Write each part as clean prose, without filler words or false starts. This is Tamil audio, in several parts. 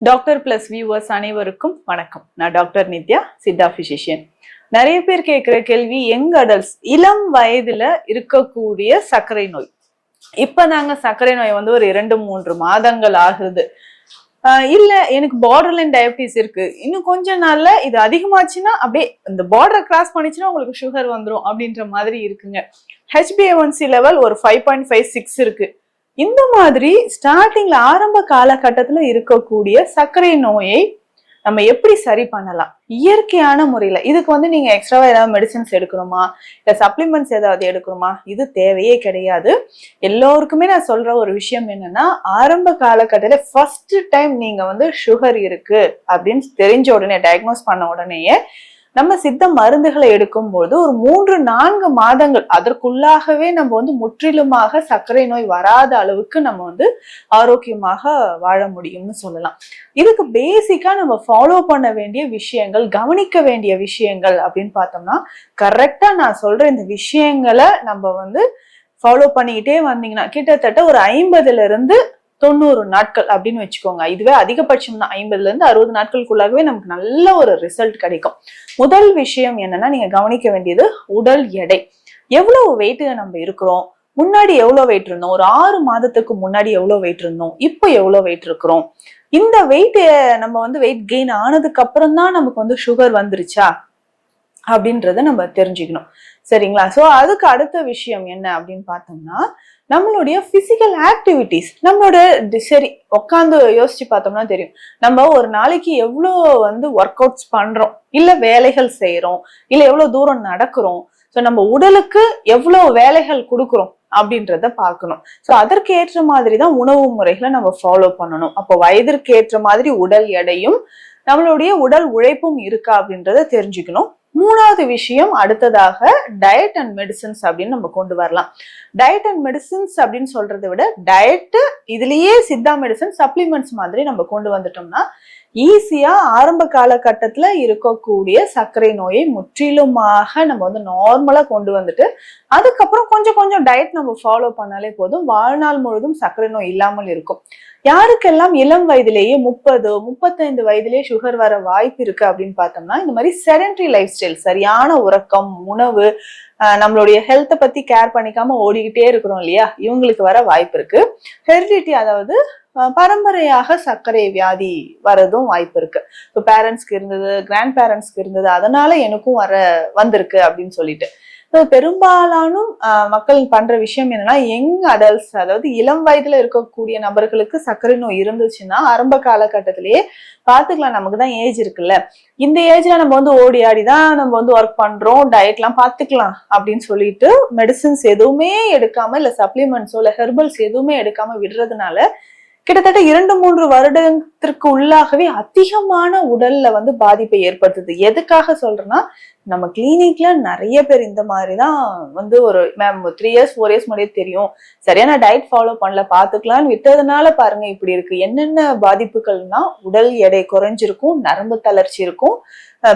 டாக்டர் பிளஸ் வியூவர்ஸ் அனைவருக்கும் வணக்கம். நான் டாக்டர் நித்யா, சித்தா பிசிஷியன். நிறைய பேர் கேட்கிற கேள்வி, யங் அடல்ட்ஸ் இளம் வயதுல இருக்கக்கூடிய சர்க்கரை நோய். இப்பதாங்க சர்க்கரை நோய் வந்து ஒரு 2-3 மாதங்கள் ஆகுது. இல்ல எனக்கு பார்டர்லைன் டயபிட்டிஸ் இருக்கு, இன்னும் கொஞ்ச நாள்ல இது அதிகமாச்சுன்னா அப்படியே இந்த பார்டரை கிராஸ் பண்ணிச்சுன்னா உங்களுக்கு சுகர் வந்துடும் அப்படின்ற மாதிரி இருக்குங்க. HbA1c லெவல் ஒரு 5.56 இருக்கு. இந்த மாதிரி ஸ்டார்டிங்ல ஆரம்ப காலகட்டத்துல இருக்கக்கூடிய சர்க்கரை நோயை நம்ம எப்படி சரி பண்ணலாம் இயற்கையான முறையில? இதுக்கு வந்து நீங்க எக்ஸ்ட்ராவா ஏதாவது மெடிசன்ஸ் எடுக்கணுமா, இல்ல சப்ளிமெண்ட்ஸ் ஏதாவது எடுக்கணுமா? இது தேவையே கிடையாது. எல்லோருக்குமே நான் சொல்ற ஒரு விஷயம் என்னன்னா, ஆரம்ப காலகட்டத்துல ஃபர்ஸ்ட் டைம் நீங்க வந்து சுகர் இருக்கு அப்படின்னு தெரிஞ்ச உடனே, டயக்னோஸ் பண்ண உடனேயே நம்ம சித்த மருந்துகளை எடுக்கும்போது ஒரு 3-4 மாதங்கள் அதற்குள்ளாகவே நம்ம வந்து முற்றிலுமாக சர்க்கரை நோய் வராத அளவுக்கு நம்ம வந்து ஆரோக்கியமாக வாழ முடியும்னு சொல்லலாம். இதுக்கு பேசிக்கா நம்ம ஃபாலோ பண்ண வேண்டிய விஷயங்கள், கவனிக்க வேண்டிய விஷயங்கள் அப்படின்னு பார்த்தோம்னா, கரெக்டா நான் சொல்ற இந்த விஷயங்களை நம்ம வந்து ஃபாலோ பண்ணிக்கிட்டே வந்தீங்கன்னா கிட்டத்தட்ட ஒரு 50-90 நாட்கள் அப்படின்னு வச்சுக்கோங்க. இதுவே அதிகபட்சம் தான். 50-60 நாட்களுக்குள்ளாகவே நமக்கு நல்ல ஒரு ரிசல்ட் கிடைக்கும். முதல் விஷயம் என்னன்னா, நீங்க கவனிக்க வேண்டியது உடல் எடை. எவ்வளவு வெயிட் நம்ம இருக்கிறோம், முன்னாடி எவ்வளவு வெயிட் இருந்தோம், ஒரு 6 மாதத்துக்கு முன்னாடி எவ்வளவு வெயிட் இருந்தோம், இப்போ எவ்வளவு வெயிட் இருக்கிறோம், இந்த வெயிட் நம்ம வந்து வெயிட் கெயின் ஆனதுக்கு அப்புறம் தான் நமக்கு வந்து சுகர் வந்துருச்சா அப்படின்றத நம்ம தெரிஞ்சுக்கணும். சரிங்களா? சோ அதுக்கு அடுத்த விஷயம் என்ன அப்படின்னு பார்த்தோம்னா, நம்மளுடைய பிசிக்கல் ஆக்டிவிட்டிஸ், நம்மளோட சரி உட்காந்து யோசிச்சு பார்த்தோம்னா தெரியும், நம்ம ஒரு நாளைக்கு எவ்வளோ வந்து ஒர்க் அவுட்ஸ் பண்றோம், இல்ல வேலைகள் செய்யறோம், இல்ல எவ்வளவு தூரம் நடக்கிறோம், ஸோ நம்ம உடலுக்கு எவ்வளவு வேலைகள் கொடுக்குறோம் அப்படின்றத பார்க்கணும். ஸோ அதற்கு ஏற்ற மாதிரி தான் உணவு முறைகளை நம்ம ஃபாலோ பண்ணணும். அப்போ வயதிற்கு ஏற்ற மாதிரி உடல் எடையும் நம்மளுடைய உடல் உழைப்பும் இருக்கா அப்படின்றத தெரிஞ்சுக்கணும். மூணாவது விஷயம், அடுத்ததாக டயட் அண்ட் மெடிசன்ஸ் அப்படின்னு நம்ம கொண்டு வரலாம். டயட் அண்ட் மெடிசன்ஸ் அப்படின்னு சொல்றதை விட டயட் இதுலயே சித்தா மெடிசன் சப்ளிமெண்ட்ஸ் மாதிரி நம்ம கொண்டு வந்துட்டோம்னா ஈஸியா ஆரம்ப காலகட்டத்துல இருக்கக்கூடிய சர்க்கரை நோயை முற்றிலுமாக நம்ம வந்து நார்மலா கொண்டு வந்துட்டு அதுக்கப்புறம் கொஞ்சம் கொஞ்சம் டயட் நம்ம ஃபாலோ பண்ணாலே போதும், வாழ்நாள் முழுதும் சர்க்கரை நோய் இல்லாமல் இருக்கும். யாருக்கெல்லாம் இளம் வயதிலேயே 30-35 வயதிலேயே சுகர் வர வாய்ப்பு இருக்கு அப்படின்னு பார்த்தோம்னா, இந்த மாதிரி செடென்டரி லைஃப் ஸ்டைல், சரியான உறக்கம், உணவு, நம்மளுடைய ஹெல்த்தை பத்தி கேர் பண்ணிக்காம ஓடிக்கிட்டே இருக்கிறோம் இல்லையா, இவங்களுக்கு வர வாய்ப்பு இருக்கு. ஹெரிடிட்டி, அதாவது பரம்பரையாக சர்க்கரை வியாதி வரதும் வாய்ப்பு இருக்கு. ஸோ பேரண்ட்ஸ்க்கு இருந்தது, கிராண்ட் பேரண்ட்ஸ்க்கு இருந்தது, அதனால எனக்கும் வந்திருக்கு அப்படின்னு சொல்லிட்டு. பெரும்பாலானும் மக்கள் பண்ற விஷயம் என்னன்னா, யங் அடல்ட்ஸ், அதாவது இளம் வயதுல இருக்கக்கூடிய நபர்களுக்கு சர்க்கரை நோய் இருந்துச்சுன்னா ஆரம்ப காலகட்டத்திலேயே பாத்துக்கலாம், நமக்கு தான் ஏஜ் இருக்குல்ல, இந்த ஏஜ்ல நம்ம வந்து ஓடி ஆடிதான் நம்ம வந்து ஒர்க் பண்றோம், டயட் எல்லாம் பாத்துக்கலாம் அப்படின்னு சொல்லிட்டு மெடிசின்ஸ் எதுவுமே எடுக்காம, இல்ல சப்ளிமெண்ட்ஸோ இல்ல ஹெர்பல்ஸ் எதுவுமே எடுக்காம விடுறதுனால கிட்டத்தட்ட 2-3 வருடத்திற்கு உள்ளாகவே அதிகமான உடல்ல வந்து பாதிப்பை ஏற்படுத்துது. எதுக்காக சொல்றேன்னா, நம்ம கிளினிக்ல நிறைய பேர் இந்த மாதிரிதான் வந்து ஒரு மேம் 3 இயர்ஸ் 4 இயர்ஸ் முன்னாடியே தெரியும், சரியான டயட் ஃபாலோ பண்ணல, பாத்துக்கலாம்னு விட்டதுனால பாருங்க இப்படி இருக்கு. என்னென்ன பாதிப்புகள்னா, உடல் எடை குறைஞ்சிருக்கும், நரம்பு தளர்ச்சி இருக்கும்,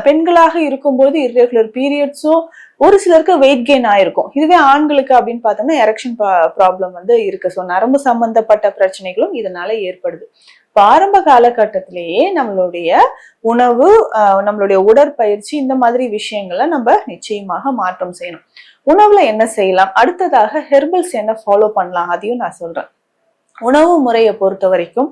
பெண்களாக இருக்கும்போது இர்ரெகுலர் பீரியட்ஸும், ஒரு சிலருக்கு வெயிட் கெயின் ஆயிருக்கும். இதுவே ஆண்களுக்கு அப்படின்னு பார்த்தோம்னா எரெக்ஷன் ப்ராப்ளம் வந்து இருக்கு. ஸோ நரம்பு சம்பந்தப்பட்ட பிரச்சனைகளும் இதனால ஏற்படுது. ஆரம்ப காலகட்டத்திலேயே நம்மளுடைய உணவு, நம்மளுடைய உடற்பயிற்சி, இந்த மாதிரி விஷயங்களை நம்ம நிச்சயமாக மாற்றம் செய்யணும். உணவுல என்ன செய்யலாம், அடுத்ததாக ஹெர்பல்ஸ் என்ன ஃபாலோ பண்ணலாம், அதையும் நான் சொல்றேன். உணவு முறையை பொறுத்த வரைக்கும்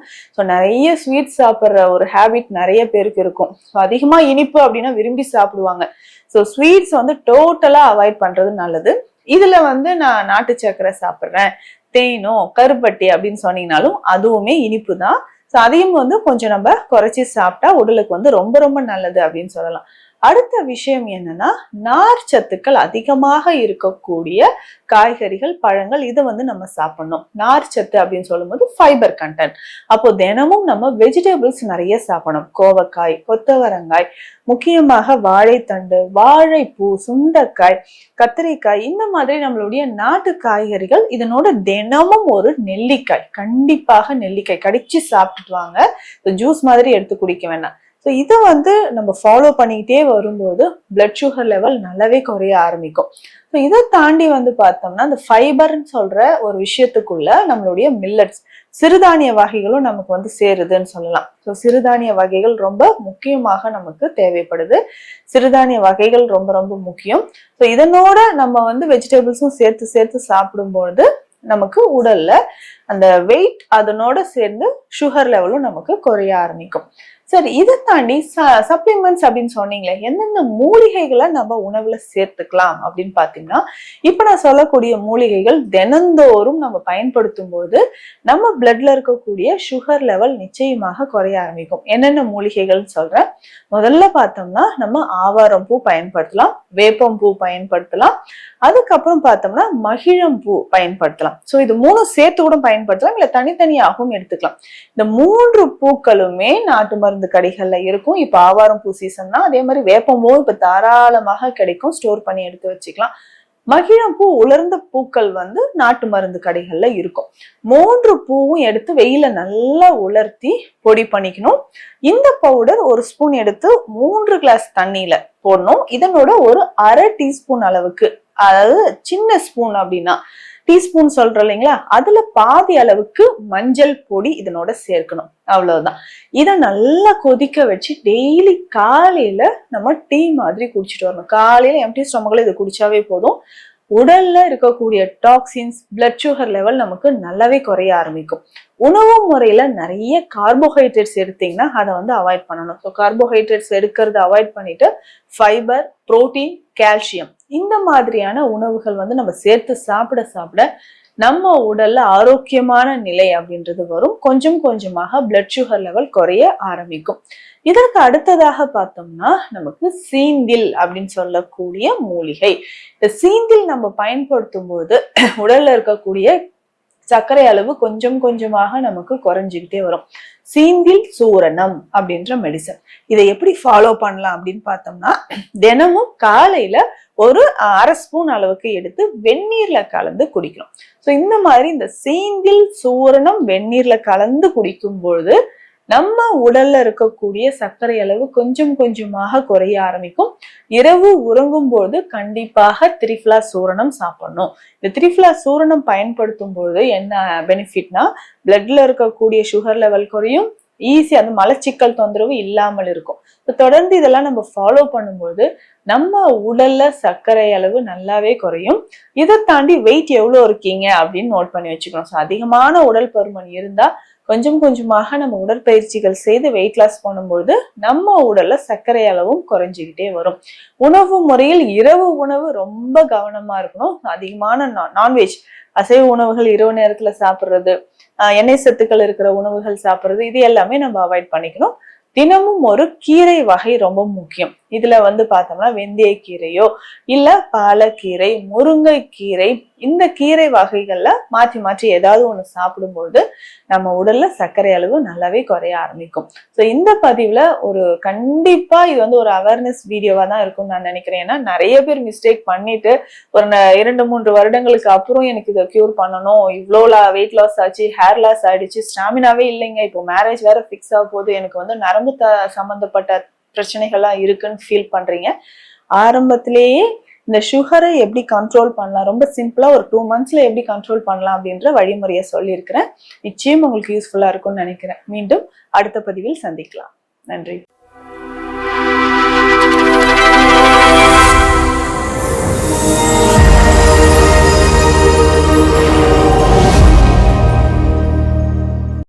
நிறைய ஸ்வீட் சாப்பிட்ற ஒரு ஹேபிட் நிறைய பேருக்கு இருக்கும். அதிகமா இனிப்பு அப்படின்னா விரும்பி சாப்பிடுவாங்க. ஸோ ஸ்வீட்ஸ் வந்து டோட்டலா அவாய்ட் பண்றது நல்லது. இதுல வந்து நான் நாட்டு சர்க்கரை சாப்பிட்றேன், தேனோ கருப்பட்டி அப்படின்னு சொன்னீங்கனாலும் அதுவுமே இனிப்பு தான். ஸோ அதையும் வந்து கொஞ்சம் நம்ம குறைச்சி சாப்பிட்டா உடலுக்கு வந்து ரொம்ப ரொம்ப நல்லது அப்படின்னு சொல்லலாம். அடுத்த விஷயம் என்னன்னா, நார் சத்துக்கள் அதிகமாக இருக்கக்கூடிய காய்கறிகள், பழங்கள், இதை வந்து நம்ம சாப்பிடணும். நார் சத்து அப்படின்னு சொல்லும் போது ஃபைபர் கண்டென்ட். அப்போ தினமும் நம்ம வெஜிடபிள்ஸ் நிறைய சாப்பிடணும். கோவக்காய், கொத்தவரங்காய், முக்கியமாக வாழைத்தண்டு, வாழைப்பூ, சுண்டைக்காய், கத்திரிக்காய், இந்த மாதிரி நம்மளுடைய நாட்டு காய்கறிகள். இதனோட தினமும் ஒரு நெல்லிக்காய், கண்டிப்பாக நெல்லிக்காய் கடிச்சு சாப்பிட்டுட்டு வாங்க. ஜூஸ் மாதிரி எடுத்து குடிக்க வேண்டாம். ஸோ இதை வந்து நம்ம ஃபாலோ பண்ணிக்கிட்டே வரும்போது பிளட் சுகர் லெவல் நல்லாவே குறைய ஆரம்பிக்கும். ஸோ இதை தாண்டி வந்து பார்த்தோம்னா, இந்த ஃபைபர்ன்னு சொல்ற ஒரு விஷயத்துக்குள்ள நம்மளுடைய மில்லட்ஸ், சிறுதானிய வகைகளும் நமக்கு வந்து சேருதுன்னு சொல்லலாம். ஸோ சிறுதானிய வகைகள் ரொம்ப முக்கியமாக நமக்கு தேவைப்படுது. சிறுதானிய வகைகள் ரொம்ப ரொம்ப முக்கியம். ஸோ இதனோட நம்ம வந்து வெஜிடபிள்ஸும் சேர்த்து சேர்த்து சாப்பிடும்போது நமக்கு உடல்ல அந்த வெயிட் அதனோட சேர்ந்து சுகர் லெவலும் நமக்கு குறைய ஆரம்பிக்கும். சரி, இதை தாண்டி சப்ளிமெண்ட்ஸ் அப்படின்னு சொன்னீங்களே, எந்தெந்த மூலிகைகளை நம்ம உணவுல சேர்த்துக்கலாம் அப்படின்னு பாத்தீங்கன்னா, இப்ப நான் சொல்லக்கூடிய மூலிகைகள் தினந்தோறும் நம்ம பயன்படுத்தும் போது நம்ம பிளட்ல இருக்கக்கூடிய சுகர் லெவல் நிச்சயமாக குறைய ஆரம்பிக்கும். என்னென்ன மூலிகைகள்னு சொல்றேன். முதல்ல பார்த்தோம்னா நம்ம ஆவாரம் பூ பயன்படுத்தலாம், வேப்பம் பூ பயன்படுத்தலாம், அதுக்கப்புறம் பார்த்தோம்னா மகிழம் பூ பயன்படுத்தலாம். ஸோ இது மூணும் சேர்த்து கூட பயன்படுத்தலாம், இல்ல தனித்தனியாகவும் எடுத்துக்கலாம். இந்த 3 பூக்களுமே நாட்டு மருந்து கடைகள்ல இருக்கும். இப்ப ஆவாரம் பூ சீசன்னா அதே மாதிரி வேப்பம் பூ இப்ப தாராளமாக கிடைக்கும், ஸ்டோர் பண்ணி எடுத்து வச்சுக்கலாம். மகிழம் பூ உலர்ந்த பூக்கள் வந்து நாட்டு மருந்து கடைகள்ல இருக்கும். 3 பூவும் எடுத்து வெயில நல்லா உலர்த்தி பொடி பண்ணிக்கணும். இந்த பவுடர் 1 ஸ்பூன் எடுத்து 3 கிளாஸ் தண்ணியில போடணும். இதனோட ஒரு 1/2 டீஸ்பூன் அளவுக்கு, அதாவது சின்ன ஸ்பூன் அப்படின்னா டீஸ்பூன் சொல்றோம் இல்லைங்களா, அதுல பாதி அளவுக்கு மஞ்சள் பொடி இதனோட சேர்க்கணும். அவ்வளவுதான். இதை நல்லா கொதிக்க வச்சு டெய்லி காலையில நம்ம டீ மாதிரி குடிச்சிட்டு வரணும். காலையில எம்டி ஸ்டொமக்ல இதை குடிச்சாவே போதும். உடல்ல இருக்கக்கூடிய டாக்ஸின்ஸ், பிளட் சுகர் லெவல் நமக்கு நல்லாவே குறைய ஆரம்பிக்கும். உணவு முறையில நிறைய கார்போஹைட்ரேட்ஸ் எடுத்தீங்கன்னா அதை வந்து அவாய்ட் பண்ணணும். ஸோ கார்போஹைட்ரேட்ஸ் எடுக்கிறத அவாய்ட் பண்ணிட்டு ஃபைபர், புரோட்டீன், கால்சியம் இந்த மாதிரியான உணவுகள் வந்து நம்ம சேர்த்து சாப்பிட சாப்பிட நம்ம உடல்ல ஆரோக்கியமான நிலை அப்படின்றது வரும். கொஞ்சம் கொஞ்சமாக பிளட் சுகர் லெவல் குறைய ஆரம்பிக்கும். இதற்கு அடுத்ததாக பார்த்தோம்னா நமக்கு சீந்தில் அப்படின்னு சொல்லக்கூடிய மூலிகை. இந்த சீந்தில் நம்ம பயன்படுத்தும் போது உடல்ல இருக்கக்கூடிய சர்க்கரை அளவு கொஞ்சம் கொஞ்சமாக நமக்கு குறைஞ்சுக்கிட்டே வரும். சீந்தில் சூரணம் அப்படின்ற மெடிசன், இதை எப்படி ஃபாலோ பண்ணலாம் அப்படின்னு பார்த்தோம்னா, தினமும் காலையில ஒரு 1/2 ஸ்பூன் அளவுக்கு எடுத்து வெந்நீர்ல கலந்து குடிக்கணும். ஸோ இந்த மாதிரி இந்த சீந்தில் சூரணம் வெந்நீர்ல கலந்து குடிக்கும் பொழுது நம்ம உடல்ல இருக்கக்கூடிய சர்க்கரை அளவு கொஞ்சம் கொஞ்சமாக குறைய ஆரம்பிக்கும். இரவு உறங்கும் போது கண்டிப்பாக திரிஃபலா சூரணம் சாப்பிடணும். இந்த திரிஃபலா சூரணம் பயன்படுத்தும் போது என்ன பெனிஃபிட்னா, பிளட்ல இருக்கக்கூடிய சுகர் லெவல் குறையும், ஈஸி அந்த மலச்சிக்கல் தொந்தரவு இல்லாமல் இருக்கும். தொடர்ந்து இதெல்லாம் நம்ம ஃபாலோ பண்ணும்போது நம்ம உடல்ல சர்க்கரை அளவு நல்லாவே குறையும். இதை தாண்டி வெயிட் எவ்வளவு இருக்கீங்க அப்படின்னு நோட் பண்ணி வச்சுக்கணும். ஸோ அதிகமான உடல் பருமன் இருந்தா கொஞ்சம் கொஞ்சமாக நம்ம உடற்பயிற்சிகள் செய்து வெயிட் லாஸ் பண்ணும்பொழுது நம்ம உடல்ல சர்க்கரை அளவும் குறைஞ்சிக்கிட்டே வரும். உணவு முறையில் இரவு உணவு ரொம்ப கவனமா இருக்கணும். அதிகமான நான்வெஜ், அசைவ உணவுகள் இரவு நேரத்துல சாப்பிடுறது, எண்ணெய் சத்துக்கள் இருக்கிற உணவுகள் சாப்பிடுறது, இது எல்லாமே நம்ம அவாய்ட் பண்ணிக்கணும். தினமும் ஒரு கீரை வகை ரொம்ப முக்கியம். இதுல வந்து பார்த்தோம்னா வெந்தய கீரையோ இல்ல பாலக்கீரை, முருங்கைக்கீரை, இந்த கீரை வகைகள்ல மாற்றி மாற்றி ஏதாவது ஒண்ணு சாப்பிடும்போது நம்ம உடல்ல சர்க்கரை அளவு நல்லாவே குறைய ஆரம்பிக்கும். ஸோ இந்த பதிவுல ஒரு கண்டிப்பா இது வந்து ஒரு அவேர்னஸ் வீடியோவா தான் இருக்கும்னு நான் நினைக்கிறேன். ஏன்னா நிறைய பேர் மிஸ்டேக் பண்ணிட்டு ஒரு 2-3 வருடங்களுக்கு அப்புறம் எனக்கு இதை கியூர் பண்ணணும், இவ்வளோ வெயிட் லாஸ் ஆச்சு, ஹேர் லாஸ் ஆயிடுச்சு, ஸ்டாமினாவே இல்லைங்க, இப்போ மேரேஜ் வேற ஃபிக்ஸ் ஆக போது, எனக்கு வந்து நரம்பு சம்பந்தப்பட்ட பிரச்சனைகள்லாம் இருக்குன்னு ஃபீல் பண்றீங்க. ஆரம்பத்திலேயே இந்த சுகரை எப்படி கண்ட்ரோல் பண்ணலாம், ரொம்ப சிம்பிளா ஒரு 2 monthsல எப்படி கண்ட்ரோல் பண்ணலாம் அப்படின்ற வழிமுறையை சொல்லியிருக்கிறேன். நிச்சயம் உங்களுக்கு யூஸ்ஃபுல்லா இருக்கும்னு நினைக்கிறேன். மீண்டும் அடுத்த பதிவில் சந்திக்கலாம். நன்றி.